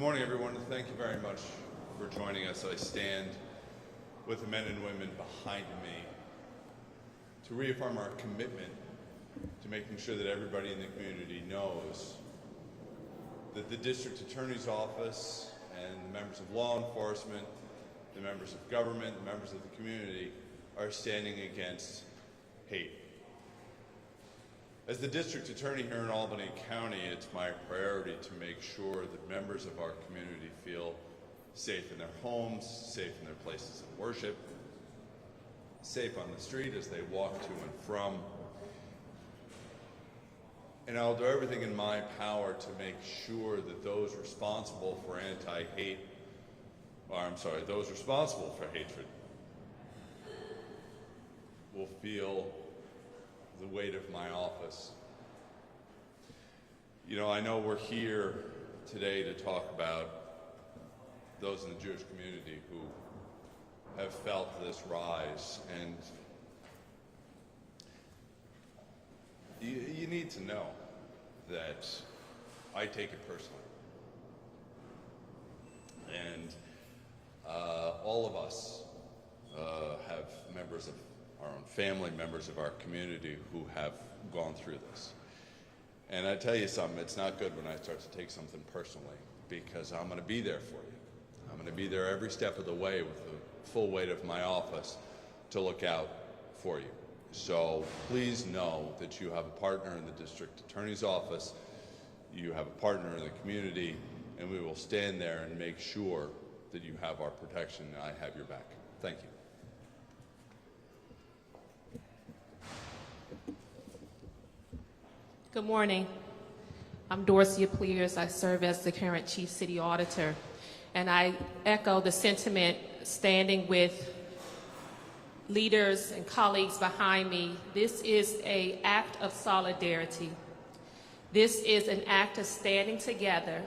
morning, everyone, and thank you very much for joining us. I stand with the men and women behind me to reaffirm our commitment to making sure that everybody in the community knows that the District Attorney's Office and the members of law enforcement, the members of government, the members of the community are standing against hate. As the District Attorney here in Albany County, it's my priority to make sure that members of our community feel safe in their homes, safe in their places of worship, safe on the street as they walk to and from. And I'll do everything in my power to make sure that those responsible for those responsible for hatred will feel the weight of my office. You know, I know we're here today to talk about those in the Jewish community who have felt this rise, and you need to know that I take it personally. And all of us have members of our own family, members of our community who have gone through this. And I tell you something, it's not good when I start to take something personally, because I'm going to be there for you. I'm going to be there every step of the way with the full weight of my office to look out for you. So please know that you have a partner in the District Attorney's Office, you have a partner in the community, and we will stand there and make sure that you have our protection and I have your back. Thank you. Good morning. I'm Dorcia Pleers. I serve as the current Chief City Auditor, and I echo the sentiment standing with leaders and colleagues behind me. This is an act of solidarity. This is an act of standing together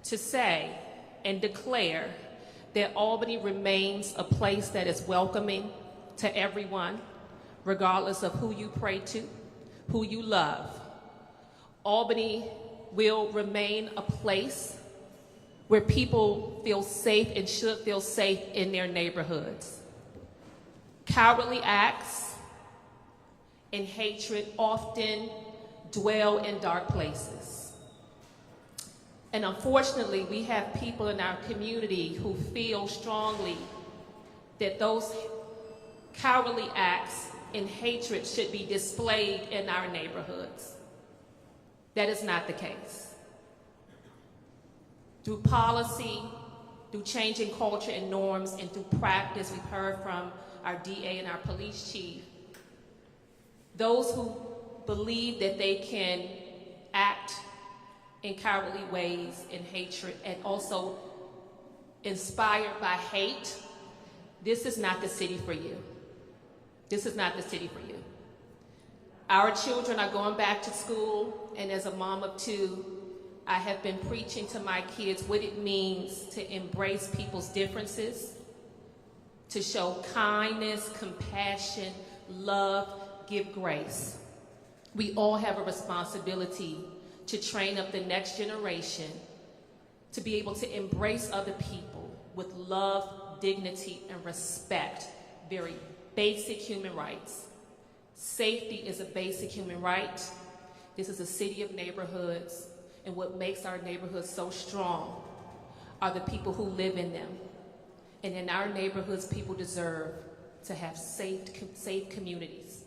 to say and declare that Albany remains a place that is welcoming to everyone, regardless of who you pray to, who you love. Albany will remain a place where people feel safe and should feel safe in their neighborhoods. Cowardly acts and hatred often dwell in dark places. And unfortunately, we have people in our community who feel strongly that those cowardly acts and hatred should be displayed in our neighborhoods. That is not the case. Through policy, through changing culture and norms, and through practice, we've heard from our DA and our police chief, those who believe that they can act in cowardly ways in hatred and also inspired by hate, this is not the city for you. This is not the city for you. Our children are going back to school, and as a mom of two, I have been preaching to my kids what it means to embrace people's differences, to show kindness, compassion, love, give grace. We all have a responsibility to train up the next generation to be able to embrace other people with love, dignity, and respect, very basic human rights. Safety is a basic human right. This is a city of neighborhoods, and what makes our neighborhoods so strong are the people who live in them. And in our neighborhoods, people deserve to have safe communities.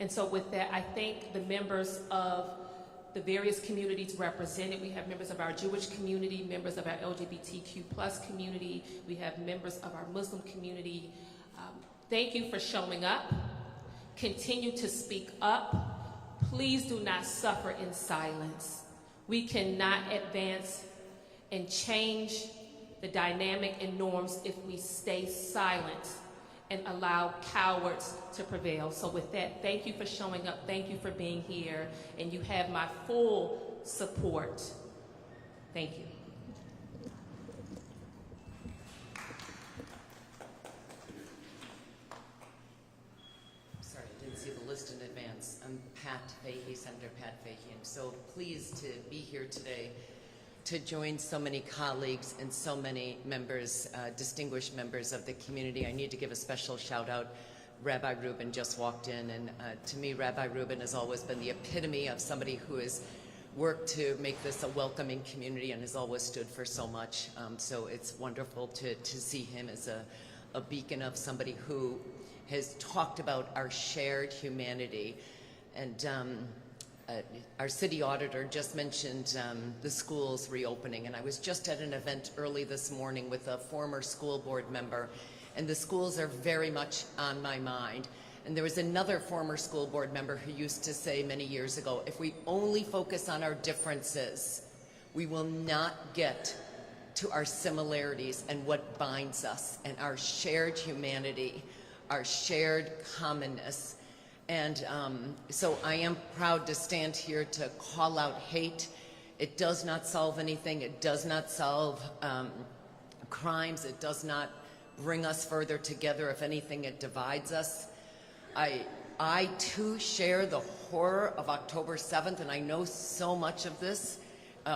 And so with that, I thank the members of the various communities represented. We have members of our Jewish community, members of our LGBTQ+ community. We have members of our Muslim community. Thank you for showing up. Continue to speak up. Please do not suffer in silence. We cannot advance and change the dynamic and norms if we stay silent and allow cowards to prevail. So with that, thank you for showing up. Thank you for being here. And you have my full support. Thank you. Sorry, I didn't see the list in advance. I'm Pat Fahey, Senator Pat Fahey. I'm so pleased to be here today to join so many colleagues and so many members, distinguished members of the community. I need to give a special shout out. Rabbi Rubin just walked in, and to me, Rabbi Rubin has always been the epitome of somebody who has worked to make this a welcoming community and has always stood for so much. So it's wonderful to see him as a beacon of somebody who has talked about our shared humanity. And our city auditor just mentioned the schools reopening, and I was just at an event early this morning with a former school board member, and the schools are very much on my mind. And there was another former school board member who used to say many years ago, if we only focus on our differences, we will not get to our similarities and what binds us and our shared humanity, our shared commonness. And so I am proud to stand here to call out hate. It does not solve anything. It does not solve crimes. It does not bring us further together. If anything, it divides us. I too share the horror of October 7th, and I know so much of this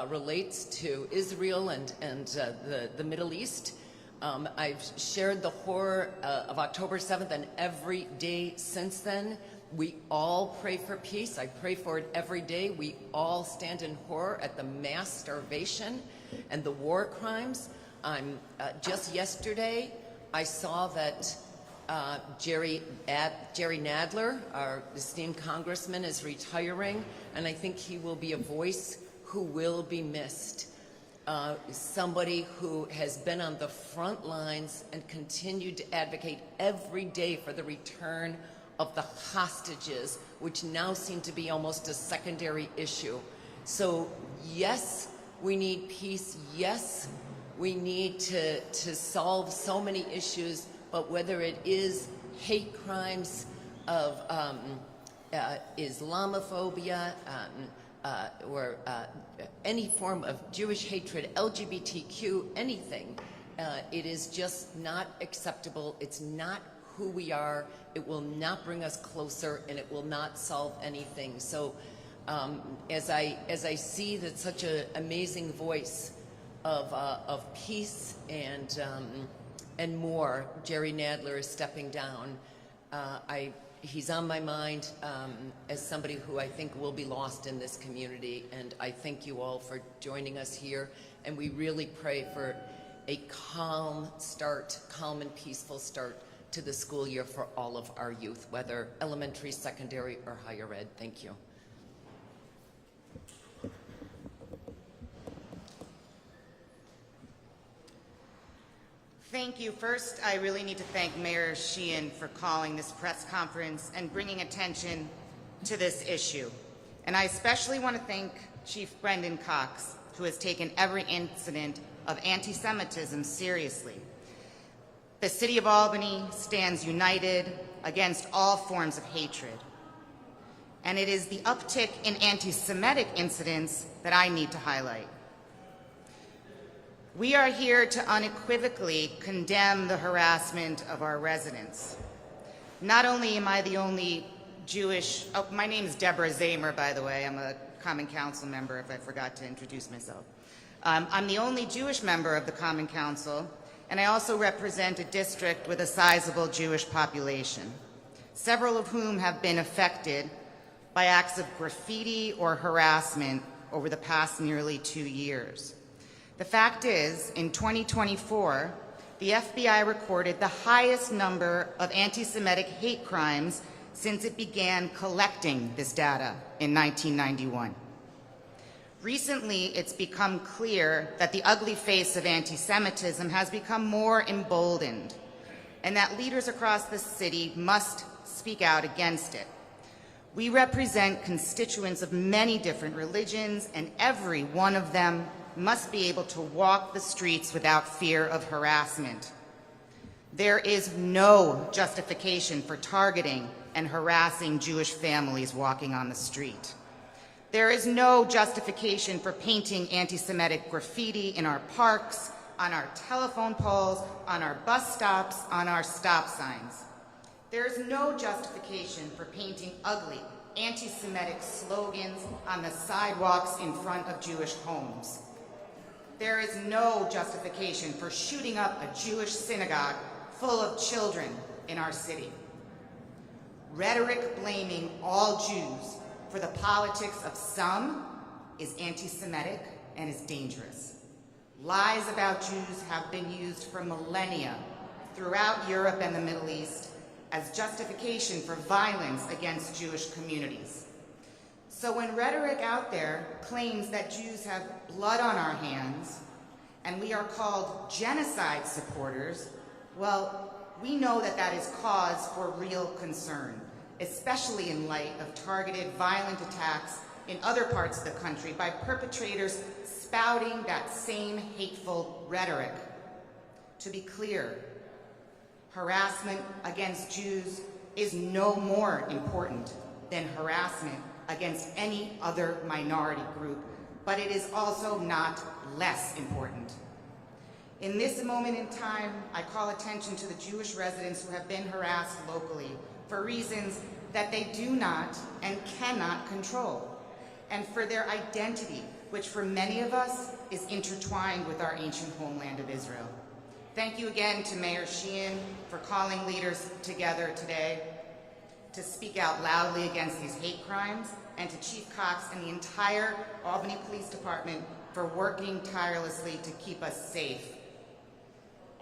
relates to Israel and the Middle East. I've shared the horror of October 7th, and every day since then, we all pray for peace. I pray for it every day. We all stand in horror at the mass starvation and the war crimes. Just yesterday, I saw that Jerry Nadler, our esteemed congressman, is retiring, and I think he will be a voice who will be missed. Somebody who has been on the front lines and continued to advocate every day for the return of the hostages, which now seem to be almost a secondary issue. So yes, we need peace. Yes, we need to solve so many issues, but whether it is hate crimes of Islamophobia or any form of Jewish hatred, LGBTQ, anything, it is just not acceptable. It's not who we are. It will not bring us closer, and it will not solve anything. So as I see that such an amazing voice of peace and more, Jerry Nadler is stepping down. He's on my mind as somebody who I think will be lost in this community, and I thank you all for joining us here, and we really pray for a calm and peaceful start to the school year for all of our youth, whether elementary, secondary, or higher ed. Thank you. Thank you. First, I really need to thank Mayor Sheehan for calling this press conference and bringing attention to this issue. And I especially want to thank Chief Brendan Cox, who has taken every incident of anti-Semitism seriously. The City of Albany stands united against all forms of hatred. And it is the uptick in anti-Semitic incidents that I need to highlight. We are here to unequivocally condemn the harassment of our residents. Not only am I the only Jewish, my name is Deborah Zamer, by the way. I'm a Common Council member, if I forgot to introduce myself. I'm the only Jewish member of the Common Council, and I also represent a district with a sizable Jewish population, several of whom have been affected by acts of graffiti or harassment over the past nearly 2 years. The fact is, in 2024, the FBI recorded the highest number of anti-Semitic hate crimes since it began collecting this data in 1991. Recently, it's become clear that the ugly face of anti-Semitism has become more emboldened, and that leaders across the city must speak out against it. We represent constituents of many different religions, and every one of them must be able to walk the streets without fear of harassment. There is no justification for targeting and harassing Jewish families walking on the street. There is no justification for painting anti-Semitic graffiti in our parks, on our telephone poles, on our bus stops, on our stop signs. There is no justification for painting ugly anti-Semitic slogans on the sidewalks in front of Jewish homes. There is no justification for shooting up a Jewish synagogue full of children in our city. Rhetoric blaming all Jews for the politics of some is anti-Semitic and is dangerous. Lies about Jews have been used for millennia throughout Europe and the Middle East as justification for violence against Jewish communities. So when rhetoric out there claims that Jews have blood on our hands and we are called genocide supporters, well, we know that that is cause for real concern, especially in light of targeted violent attacks in other parts of the country by perpetrators spouting that same hateful rhetoric. To be clear, harassment against Jews is no more important than harassment against any other minority group, but it is also not less important. In this moment in time, I call attention to the Jewish residents who have been harassed locally for reasons that they do not and cannot control, and for their identity, which for many of us is intertwined with our ancient homeland of Israel. Thank you again to Mayor Sheehan for calling leaders together today to speak out loudly against these hate crimes, and to Chief Cox and the entire Albany Police Department for working tirelessly to keep us safe.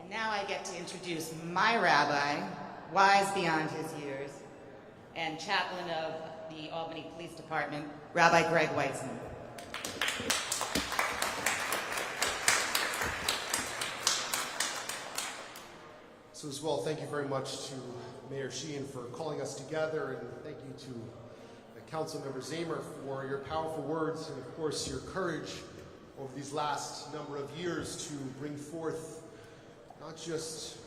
And now I get to introduce my rabbi, wise beyond his years, and chaplain of the Albany Police Department, Rabbi Greg Weitzman. So as well, thank you very much to Mayor Sheehan for calling us together, and thank you to Councilmember Zamer for your powerful words and, of course, your courage over these last number of years to bring forth not just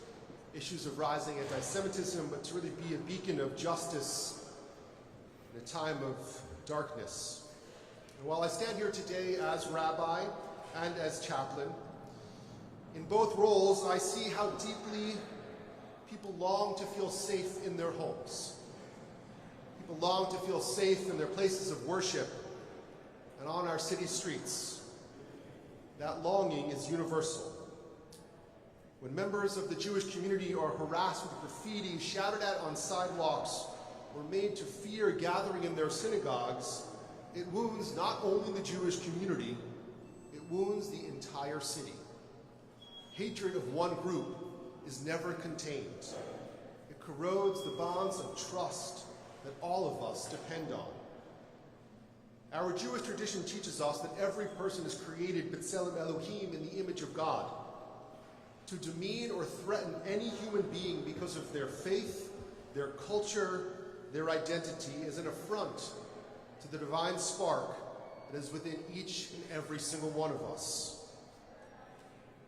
issues of rising anti-Semitism, but to really be a beacon of justice in a time of darkness. And while I stand here today as rabbi and as chaplain, in both roles, I see how deeply people long to feel safe in their homes. People long to feel safe in their places of worship and on our city streets. That longing is universal. When members of the Jewish community are harassed with graffiti, shouted at on sidewalks, or made to fear gathering in their synagogues, it wounds not only the Jewish community, it wounds the entire city. Hatred of one group is never contained. It corrodes the bonds of trust that all of us depend on. Our Jewish tradition teaches us that every person is created b'tselem Elohim, in the image of God. To demean or threaten any human being because of their faith, their culture, their identity is an affront to the divine spark that is within each and every single one of us.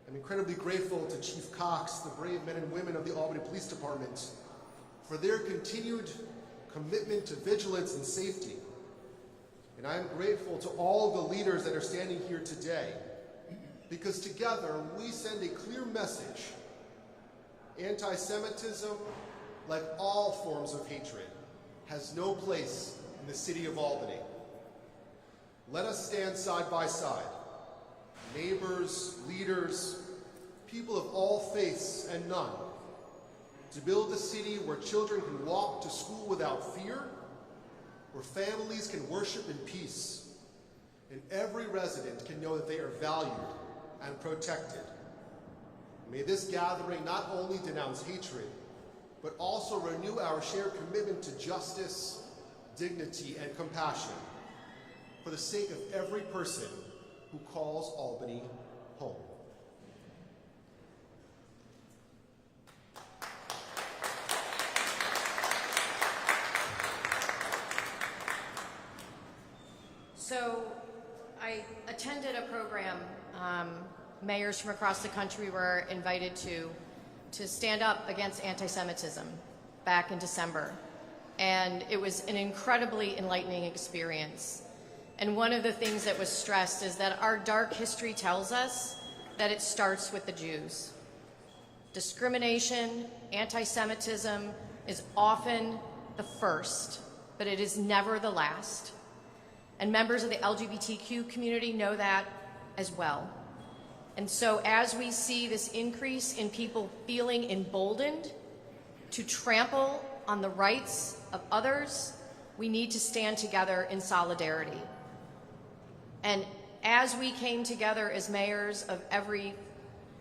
I'm incredibly grateful to Chief Cox, the brave men and women of the Albany Police Department, for their continued commitment to vigilance and safety. And I am grateful to all of the leaders that are standing here today, because together we send a clear message. Anti-Semitism, like all forms of hatred, has no place in the city of Albany. Let us stand side by side, neighbors, leaders, people of all faiths and none, to build a city where children can walk to school without fear, where families can worship in peace, and every resident can know that they are valued and protected. May this gathering not only denounce hatred, but also renew our shared commitment to justice, dignity, and compassion for the sake of every person who calls Albany home. So I attended a program, mayors from across the country were invited to stand up against anti-Semitism back in December. And it was an incredibly enlightening experience. And one of the things that was stressed is that our dark history tells us that it starts with the Jews. Discrimination, anti-Semitism is often the first, but it is never the last. And members of the LGBTQ community know that as well. And so as we see this increase in people feeling emboldened to trample on the rights of others, we need to stand together in solidarity. And as we came together as mayors of every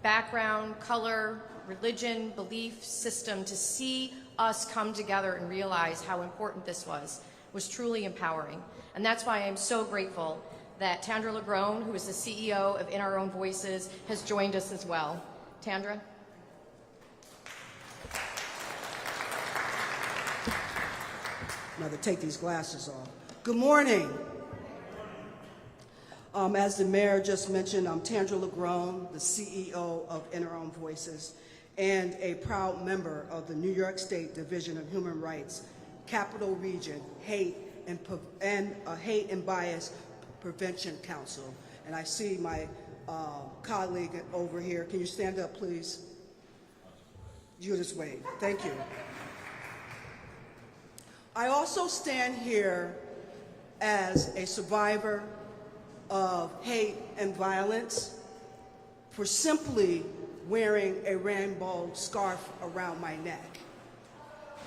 background, color, religion, belief system to see us come together and realize how important this was truly empowering. And that's why I'm so grateful that Tandra Lagrone, who is the CEO of In Our Own Voices, has joined us as well. Tandra? Now to take these glasses off. Good morning. As the mayor just mentioned, I'm Tandra Lagrone, the CEO of In Our Own Voices, and a proud member of the New York State Division of Human Rights, Capital Region Hate and Bias Prevention Council. And I see my colleague over here. Can you stand up, please? Judith Wade. Thank you. I also stand here as a survivor of hate and violence for simply wearing a rainbow scarf around my neck.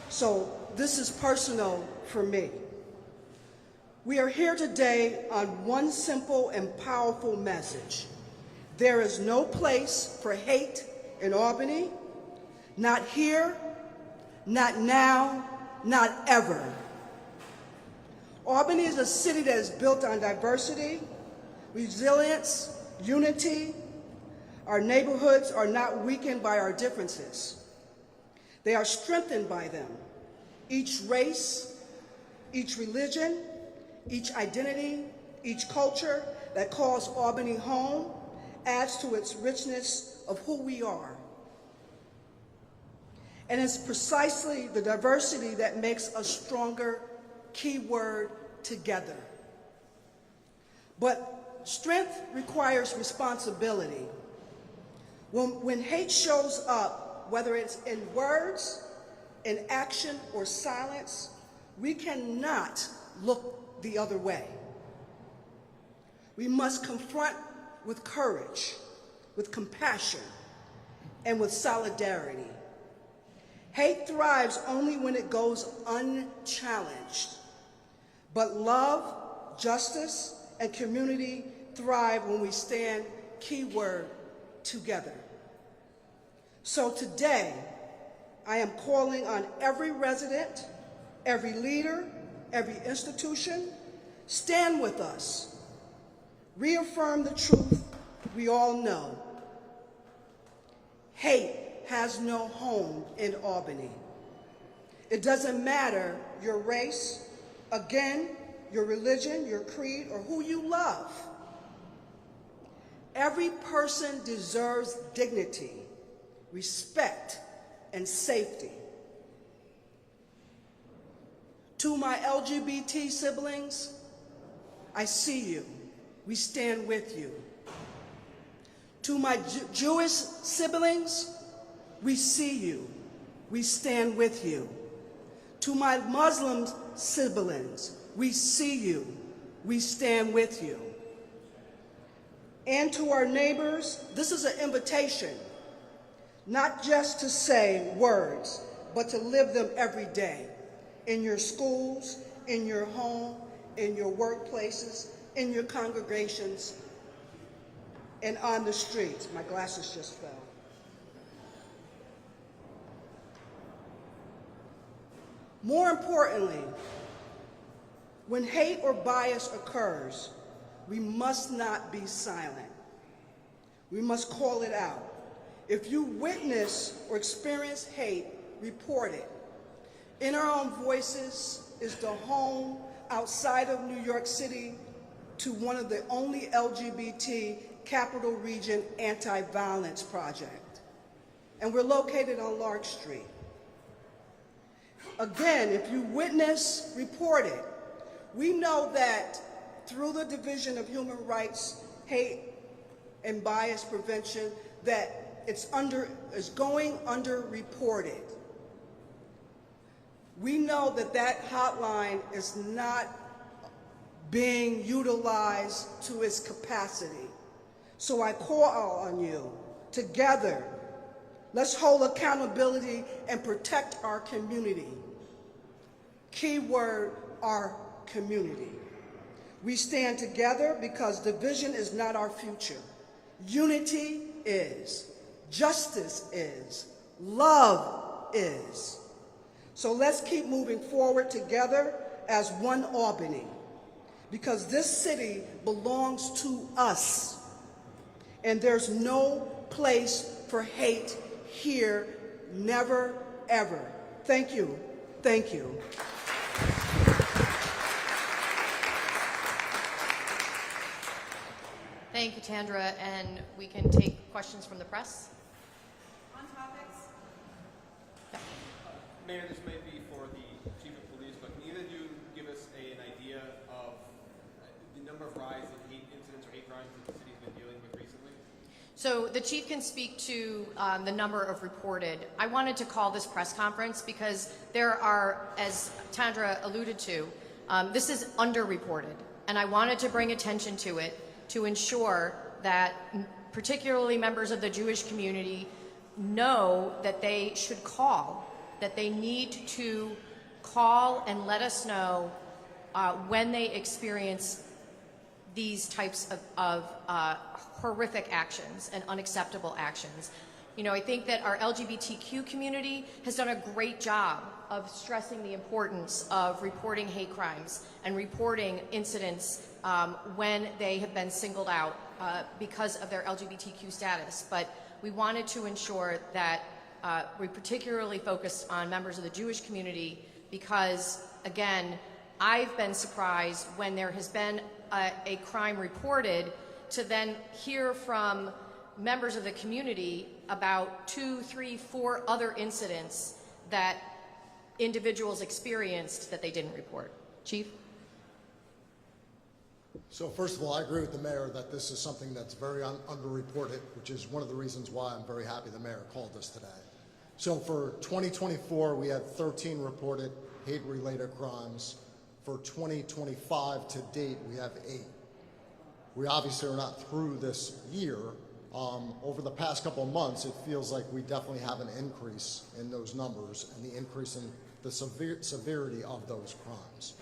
So this is personal for me. We are here today on one simple and powerful message. There is no place for hate in Albany, not here, not now, not ever. Albany is a city that is built on diversity, resilience, unity. Our neighborhoods are not weakened by our differences. They are strengthened by them. Each race, each religion, each identity, each culture that calls Albany home adds to its richness of who we are. And it's precisely the diversity that makes us stronger, keyword, together. But strength requires responsibility. When hate shows up, whether it's in words, in action, or silence, we cannot look the other way. We must confront with courage, with compassion, and with solidarity. Hate thrives only when it goes unchallenged. But love, justice, and community thrive when we stand, keyword, together. So today, I am calling on every resident, every leader, every institution, stand with us. Reaffirm the truth we all know. Hate has no home in Albany. It doesn't matter your race, again, your religion, your creed, or who you love. Every person deserves dignity, respect, and safety. To my LGBT siblings, I see you. We stand with you. To my Jewish siblings, we see you. We stand with you. To my Muslim siblings, we see you. We stand with you. And to our neighbors, this is an invitation, not just to say words, but to live them every day, in your schools, in your home, in your workplaces, in your congregations, and on the streets. My glasses just fell. More importantly, when hate or bias occurs, we must not be silent. We must call it out. If you witness or experience hate, report it. In Our Own Voices is the home outside of New York City to one of the only LGBT Capital Region anti-violence project. And we're located on Lark Street. Again, if you witness, report it. We know that through the Division of Human Rights, Hate and Bias Prevention, that it's going underreported. We know that that hotline is not being utilized to its capacity. So I call on you, together, let's hold accountability and protect our community. Keyword, our community. We stand together because division is not our future. Unity is. Justice is. Love is. So let's keep moving forward together as one Albany, because this city belongs to us, and there's no place for hate here, never, ever. Thank you. Thank you. Thank you, Tandra, and we can take questions from the press. On topics. Yeah. Mayor, this may be for the chief of police, but can either of you give us an idea of the number of rise in hate incidents or hate crimes that the city's been dealing with recently? So the chief can speak to the number of reported. I wanted to call this press conference because there are, as Tandra alluded to, this is underreported, and I wanted to bring attention to it to ensure that particularly members of the Jewish community know that they should call, that they need to call and let us know when they experience these types of horrific actions and unacceptable actions. You know, I think that our LGBTQ community has done a great job of stressing the importance of reporting hate crimes and reporting incidents when they have been singled out because of their LGBTQ status. But we wanted to ensure that we particularly focused on members of the Jewish community because, again, I've been surprised when there has been a crime reported to then hear from members of the community about 2, 3, 4 other incidents that individuals experienced that they didn't report. Chief? So first of all, I agree with the mayor that this is something that's very underreported, which is one of the reasons why I'm very happy the mayor called us today. So for 2024, we had 13 reported hate-related crimes. For 2025 to date, we have 8. We obviously are not through this year. Over the past couple of months, it feels like we definitely have an increase in those numbers and the increase in the severity of those crimes.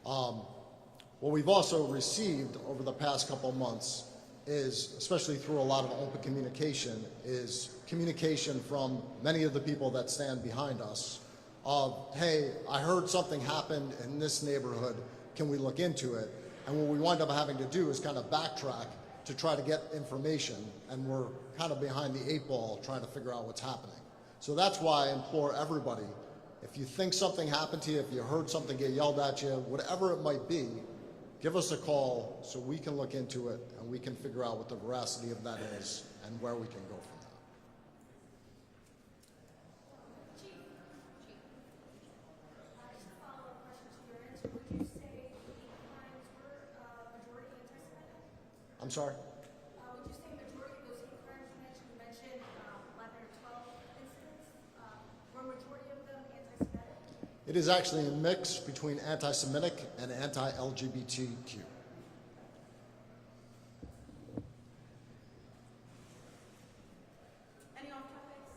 What we've also received over the past couple of months is, especially through a lot of open communication, is communication from many of the people that stand behind us of, hey, I heard something happened in this neighborhood, can we look into it? And what we wind up having to do is kind of backtrack to try to get information, and we're kind of behind the 8 ball trying to figure out what's happening. So that's why I implore everybody, if you think something happened to you, if you heard something get yelled at you, whatever it might be, give us a call so we can look into it and we can figure out what the veracity of that is and where we can go from there. I'm sorry? Would you say majority of those hate crimes you mentioned 11 or 12 incidents, were majority of them anti-Semitic? It is actually a mix between anti-Semitic and anti-LGBTQ. Any off topics?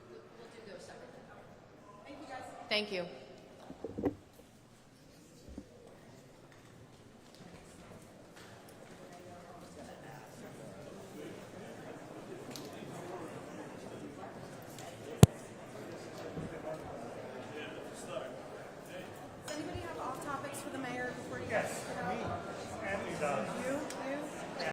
We'll do those separately. Thank you, guys. Thank you.